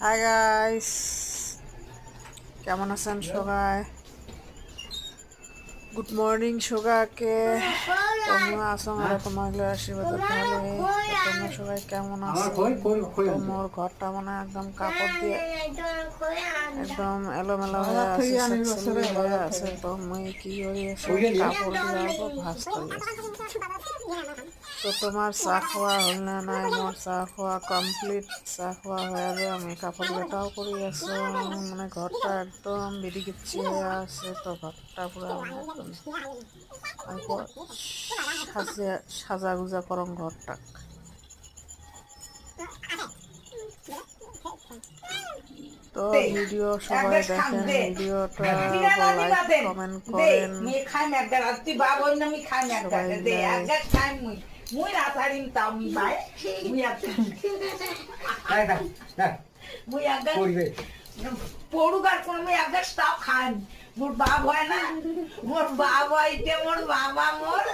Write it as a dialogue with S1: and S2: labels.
S1: Hi guys, কেমন আছেন সবাই? গুড মর্নিং সবাইকে। তোমরা আছো আর তোমাগুলো আশীর্বাদ ভালো। তোমরা সবাই কেমন আছো? তোমার ঘরটা মানে একদম কাপড় দিয়ে একদম এলোমেলো হয়ে আছে, সেক্সেলি হয়ে আছে। তো মুই কি করি কাপড় দিয়ে অল্প ভাঁজ করি। তো তোমার চা খাওয়া হল না? নাই, মোর চা খাওয়া কমপ্লিট। চা খাওয়া হয়ে যাবে, আমি কাপড় লেটাও করি আছে। মানে ঘরটা একদম বিড়ি গিচ্ছি হয়ে আছে। তো ঘরটা পুরো একদম সাজা গুজা করং ঘরটা। তো ভিডিও সবাই দেখেন, ভিডিওটা লাইক কমেন্ট করেন সবাই।
S2: মুই রাতারিম তাও মি ভাই মুই একটা পড়ুগার কোন মুই একটা তাও খান মোর বাপ হয় না, মোর বাপ হইতে মোর বাবা মোর